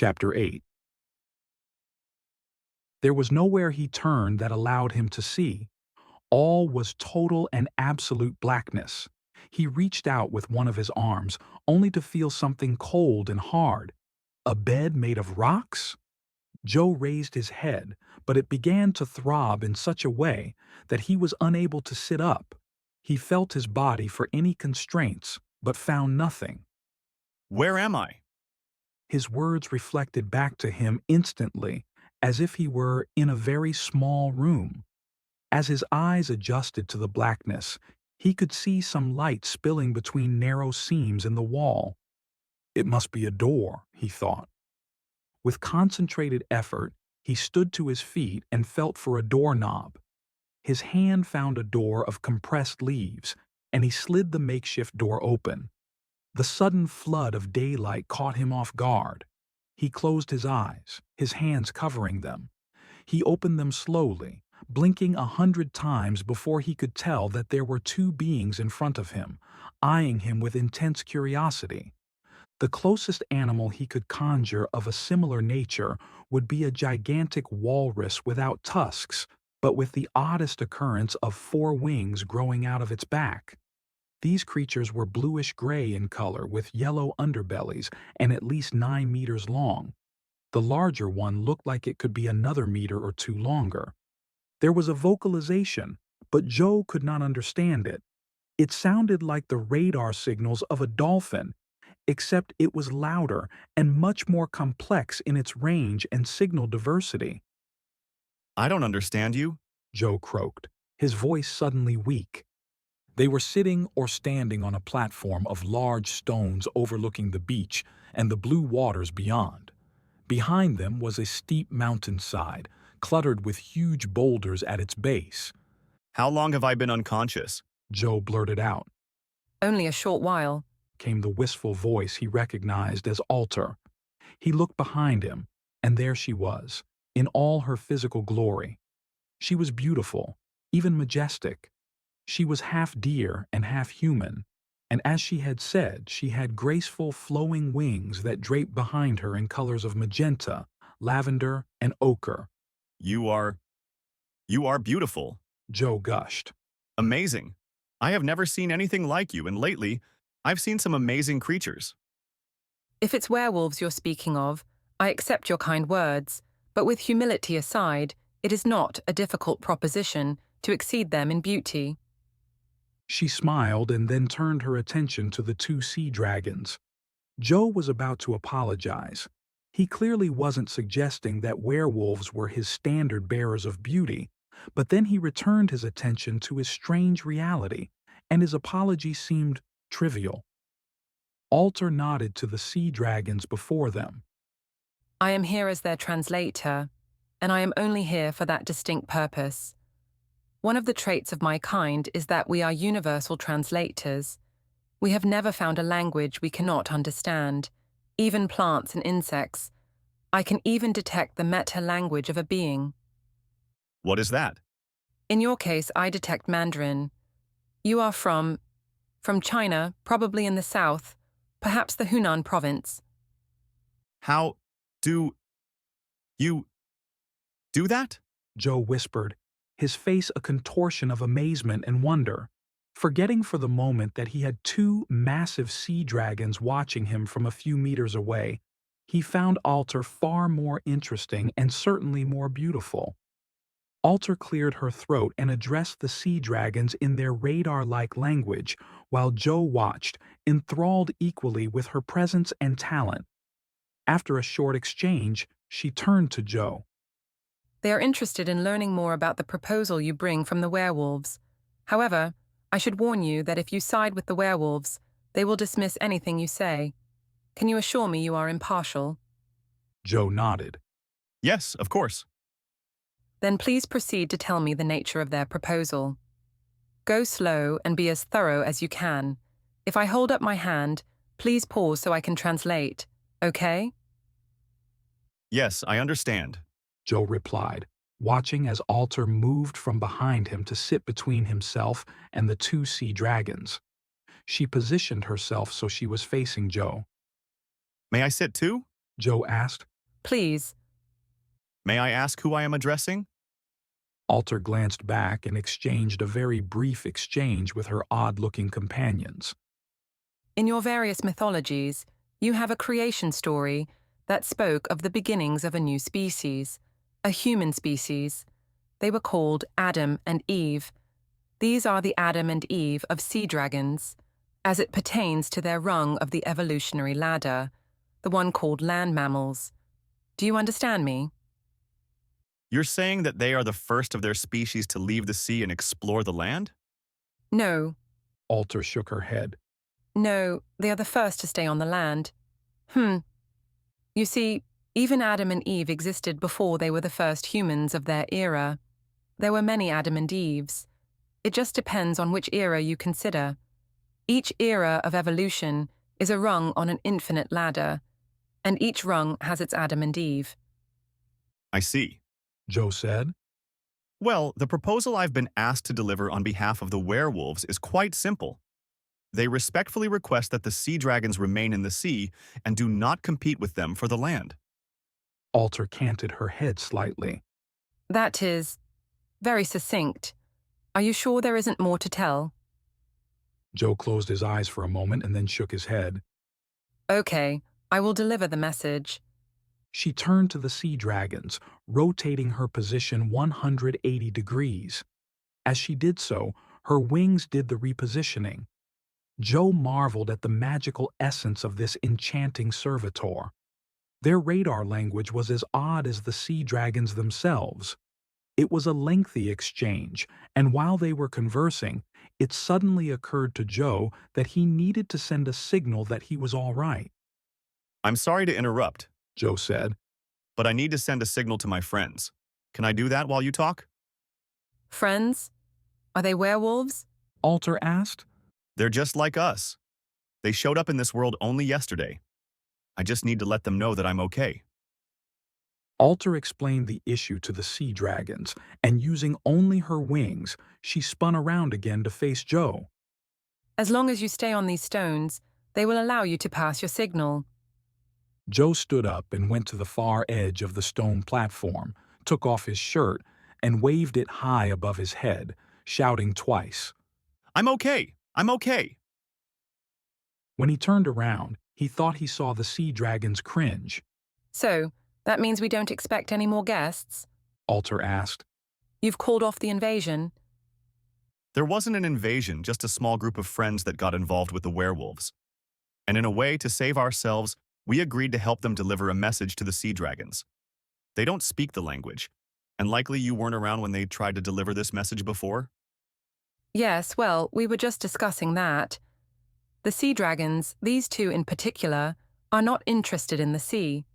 Chapter 8. There was nowhere he turned that allowed him to see. All was total and absolute blackness. He reached out with one of his arms, only to feel something cold and hard. A bed made of rocks? Joe raised his head, but it began to throb in such a way that he was unable to sit up. He felt his body for any constraints, but found nothing. Where am I? His words reflected back to him instantly, as if he were in a very small room. As his eyes adjusted to the blackness, he could see some light spilling between narrow seams in the wall. It must be a door, he thought. With concentrated effort, he stood to his feet and felt for a doorknob. His hand found a door of compressed leaves, and he slid the makeshift door open. The sudden flood of daylight caught him off guard. He closed his eyes, his hands covering them. He opened them slowly, blinking 100 times before he could tell that there were two beings in front of him, eyeing him with intense curiosity. The closest animal he could conjure of a similar nature would be a gigantic walrus without tusks, but with the oddest occurrence of 4 wings growing out of its back. These creatures were bluish-gray in color with yellow underbellies and at least 9 meters long. The larger one looked like it could be another meter or 2 longer. There was a vocalization, but Joe could not understand it. It sounded like the radar signals of a dolphin, except it was louder and much more complex in its range and signal diversity. I don't understand you. Joe croaked, his voice suddenly weak. They were sitting or standing on a platform of large stones overlooking the beach and the blue waters beyond. Behind them was a steep mountainside, cluttered with huge boulders at its base. How long have I been unconscious? Joe blurted out. Only a short while, Came the wistful voice he recognized as Alter. He looked behind him, and there she was, in all her physical glory. She was beautiful, even majestic. She was half deer and half human, and as she had said, she had graceful flowing wings that draped behind her in colors of magenta, lavender, and ochre. You are beautiful. Joe gushed. Amazing. I have never seen anything like you, and lately, I've seen some amazing creatures. if it's werewolves you're speaking of, I accept your kind words, but with humility aside, it is not a difficult proposition to exceed them in beauty. She smiled and then turned her attention to the 2 sea dragons. Joe was about to apologize. He clearly wasn't suggesting that werewolves were his standard bearers of beauty, but then he returned his attention to his strange reality, and his apology seemed trivial. Alter nodded to the sea dragons before them. I am here as their translator, and I am only here for that distinct purpose. One of the traits of my kind is that we are universal translators. We have never found a language we cannot understand, even plants and insects. I can even detect the meta-language of a being. What is that? In your case, I detect Mandarin. You are from China, probably in the south, perhaps the Hunan province. How do you do that? Joe whispered, his face a contortion of amazement and wonder, forgetting for the moment that he had 2 massive sea dragons watching him from a few meters away. He found Alter far more interesting and certainly more beautiful. Alter cleared her throat and addressed the sea dragons in their radar-like language, while Joe watched, enthralled equally with her presence and talent. After a short exchange, she turned to Joe. They are interested in learning more about the proposal you bring from the werewolves. However, I should warn you that if you side with the werewolves, they will dismiss anything you say. Can you assure me you are impartial? Joe nodded. Yes, of course. Then please proceed to tell me the nature of their proposal. Go slow and be as thorough as you can. If I hold up my hand, please pause so I can translate, okay? Yes, I understand. Joe replied, watching as Alter moved from behind him to sit between himself and the 2 sea dragons. She positioned herself so she was facing Joe. May I sit too? Joe asked, Please. May I ask who I am addressing? Alter glanced back and exchanged a very brief exchange with her odd-looking companions. In your various mythologies, you have a creation story that spoke of the beginnings of a new species, a human species. They were called Adam and Eve. These are the Adam and Eve of sea dragons, as it pertains to their rung of the evolutionary ladder, the one called land mammals. Do you understand me? You're saying that they are the first of their species to leave the sea and explore the land? No, Alter shook her head. no, they are the first to stay on the land. You see, even Adam and Eve existed before they were the first humans of their era. There were many Adam and Eves. It just depends on which era you consider. Each era of evolution is a rung on an infinite ladder, and each rung has its Adam and Eve. I see. Joe said. Well, the proposal I've been asked to deliver on behalf of the werewolves is quite simple. They respectfully request that the sea dragons remain in the sea and do not compete with them for the land. Alter canted her head slightly. That is very succinct. Are you sure there isn't more to tell? Joe closed his eyes for a moment and then shook his head. Okay, I will deliver the message. She turned to the sea dragons, rotating her position 180 degrees. As she did so, her wings did the repositioning. Joe marveled at the magical essence of this enchanting servitor. Their radar language was as odd as the sea dragons themselves. It was a lengthy exchange, and while they were conversing, it suddenly occurred to Joe that he needed to send a signal that he was all right. I'm sorry to interrupt, Joe said. but I need to send a signal to my friends. Can I do that while you talk? Friends? Are they werewolves? Alter asked. They're just like us. They showed up in this world only yesterday. I just need to let them know that I'm okay. Alter explained the issue to the sea dragons, and using only her wings, she spun around again to face Joe. As long as you stay on these stones, they will allow you to pass your signal. Joe stood up and went to the far edge of the stone platform, took off his shirt, and waved it high above his head, shouting twice. I'm okay. I'm okay. When he turned around, he thought he saw the sea dragons cringe. So, that means we don't expect any more guests? Alter asked. You've called off the invasion? There wasn't an invasion, just a small group of friends that got involved with the werewolves. And in a way, to save ourselves, we agreed to help them deliver a message to the sea dragons. They don't speak the language, and likely you weren't around when they tried to deliver this message before? Yes, well, we were just discussing that. The sea dragons, these two in particular, are not interested in the sea.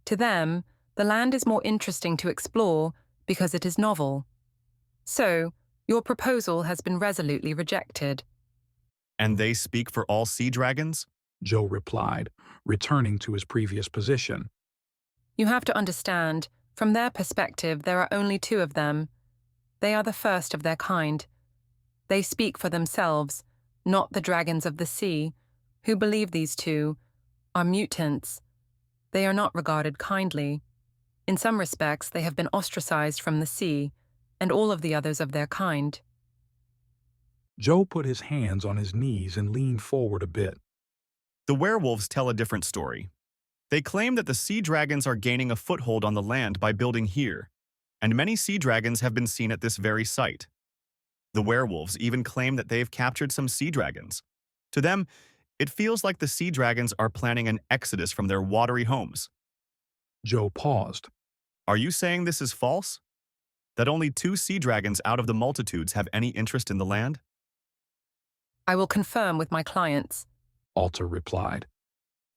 To them, the land is more interesting to explore because it is novel. So, your proposal has been resolutely rejected. And they speak for all sea dragons? Joe replied, returning to his previous position. You have to understand, from their perspective, there are only two of them. They are the first of their kind. They speak for themselves, not the dragons of the sea, who believe these two are mutants. They are not regarded kindly. In some respects, they have been ostracized from the sea, and all of the others of their kind. Joe put his hands on his knees and leaned forward a bit. The werewolves tell a different story. They claim that the sea dragons are gaining a foothold on the land by building here, and many sea dragons have been seen at this very site. The werewolves even claim that they've captured some sea dragons. To them, it feels like the sea dragons are planning an exodus from their watery homes. Joe paused. Are you saying this is false? That only 2 sea dragons out of the multitudes have any interest in the land? I will confirm with my clients. Alter replied.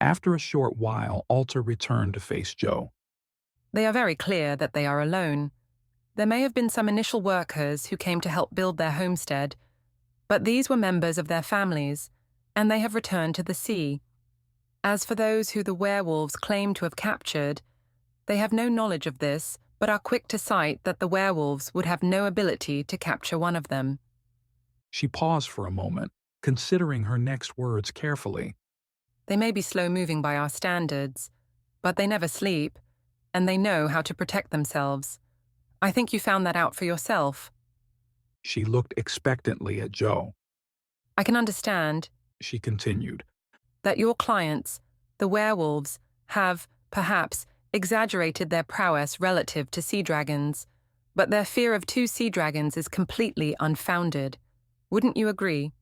After a short while, Alter returned to face Joe. They are very clear that they are alone. There may have been some initial workers who came to help build their homestead, but these were members of their families, and they have returned to the sea. As for those who the werewolves claim to have captured, they have no knowledge of this, but are quick to cite that the werewolves would have no ability to capture one of them. She paused for a moment, considering her next words carefully. They may be slow-moving by our standards, but they never sleep. and they know how to protect themselves. I think you found that out for yourself. She looked expectantly at Joe. I can understand She continued. that your clients, the werewolves, have, perhaps, exaggerated their prowess relative to sea dragons, but their fear of two sea dragons is completely unfounded. Wouldn't you agree?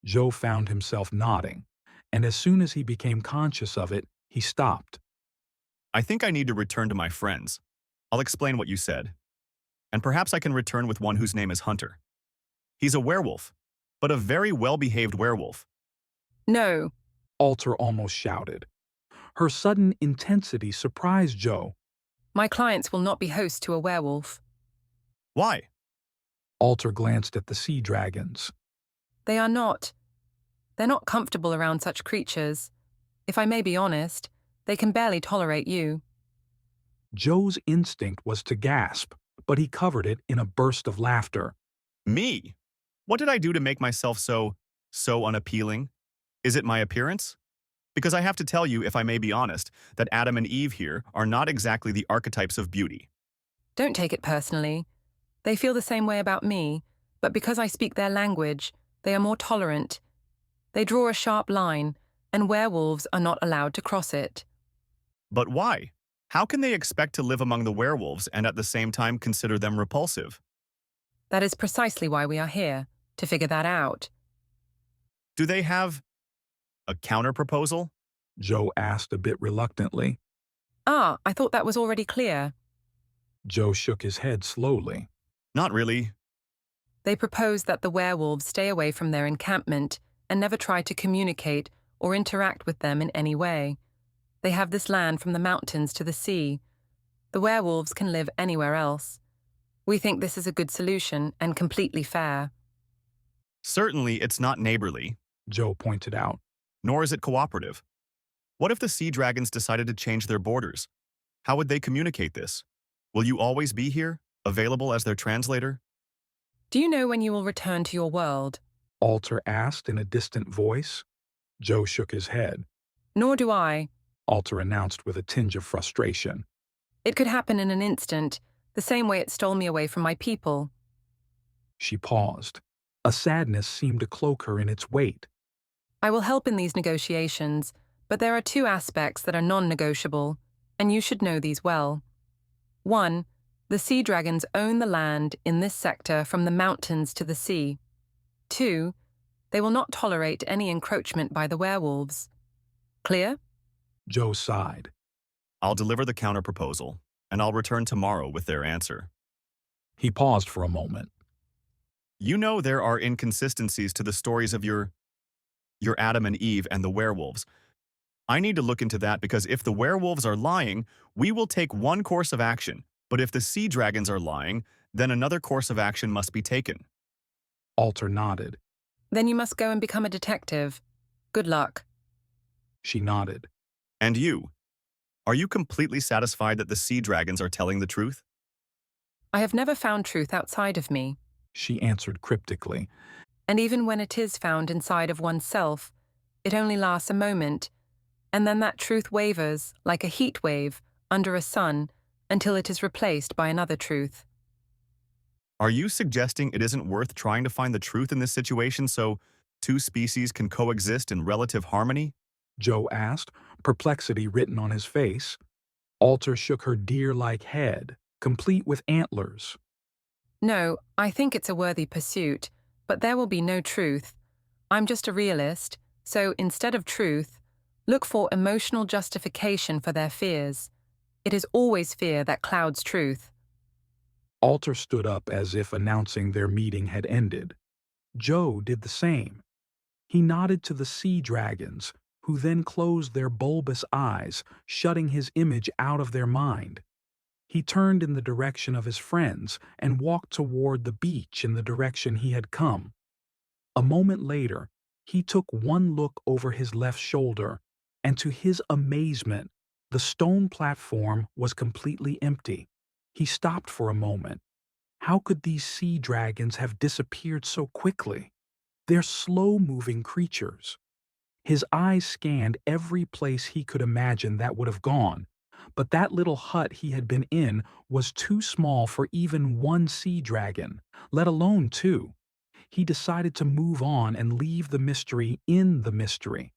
Joe found himself nodding, and as soon as he became conscious of it, he stopped. I think I need to return to my friends. I'll explain what you said. And perhaps I can return with one whose name is Hunter. He's a werewolf, but a very well-behaved werewolf. No, Alter almost shouted. Her sudden intensity surprised Joe. my clients will not be host to a werewolf. Why? Alter glanced at the sea dragons. They are not. They're not comfortable around such creatures. If I may be honest, they can barely tolerate you. Joe's instinct was to gasp, but he covered it in a burst of laughter. Me? What did I do to make myself so unappealing? Is it my appearance? Because I have to tell you, if I may be honest, that Adam and Eve here are not exactly the archetypes of beauty. Don't take it personally. They feel the same way about me, but because I speak their language, they are more tolerant. They draw a sharp line, and werewolves are not allowed to cross it. But why? How can they expect to live among the werewolves and at the same time consider them repulsive? That is precisely why we are here, to figure that out. Do they have a counter-proposal? Joe asked a bit reluctantly. Ah, I thought that was already clear. Joe shook his head slowly. Not really. They propose that the werewolves stay away from their encampment and never try to communicate or interact with them in any way. They have this land from the mountains to the sea. The werewolves can live anywhere else. We think this is a good solution and completely fair. Certainly, it's not neighborly, Joe pointed out. nor is it cooperative. What if the sea dragons decided to change their borders? How would they communicate this? Will you always be here, available as their translator? Do you know when you will return to your world? Alter asked in a distant voice. Joe shook his head. Nor do I. Alter announced with a tinge of frustration. It could happen in an instant, the same way it stole me away from my people. She paused. A sadness seemed to cloak her in its weight. I will help in these negotiations, but there are two aspects that are non-negotiable, and you should know these well. 1. The sea dragons own the land in this sector from the mountains to the sea. 2. They will not tolerate any encroachment by the werewolves. Clear? Joe sighed. I'll deliver the counter-proposal, and I'll return tomorrow with their answer. He paused for a moment. You know there are inconsistencies to the stories of your Adam and Eve and the werewolves. I need to look into that because if the werewolves are lying, we will take one course of action, but if the sea dragons are lying, then another course of action must be taken. Alter nodded. Then you must go and become a detective. Good luck. She nodded. And you? Are you completely satisfied that the sea dragons are telling the truth? I have never found truth outside of me, She answered cryptically. and even when it is found inside of oneself, it only lasts a moment, and then that truth wavers like a heat wave under a sun until it is replaced by another truth. Are you suggesting it isn't worth trying to find the truth in this situation so two species can coexist in relative harmony? Joe asked, perplexity written on his face. Alter shook her deer-like head, complete with antlers. No, I think it's a worthy pursuit, but there will be no truth. I'm just a realist, so instead of truth, look for emotional justification for their fears. It is always fear that clouds truth. Alter stood up as if announcing their meeting had ended. Joe did the same. He nodded to the sea dragons, who then closed their bulbous eyes, shutting his image out of their mind. He turned in the direction of his friends and walked toward the beach in the direction he had come. A moment later, he took one look over his left shoulder, and to his amazement, the stone platform was completely empty. He stopped for a moment. How could these sea dragons have disappeared so quickly? They're slow-moving creatures. His eyes scanned every place he could imagine that would have gone, But that little hut he had been in was too small for even one sea dragon, let alone two. He decided to move on and leave the mystery in the mystery.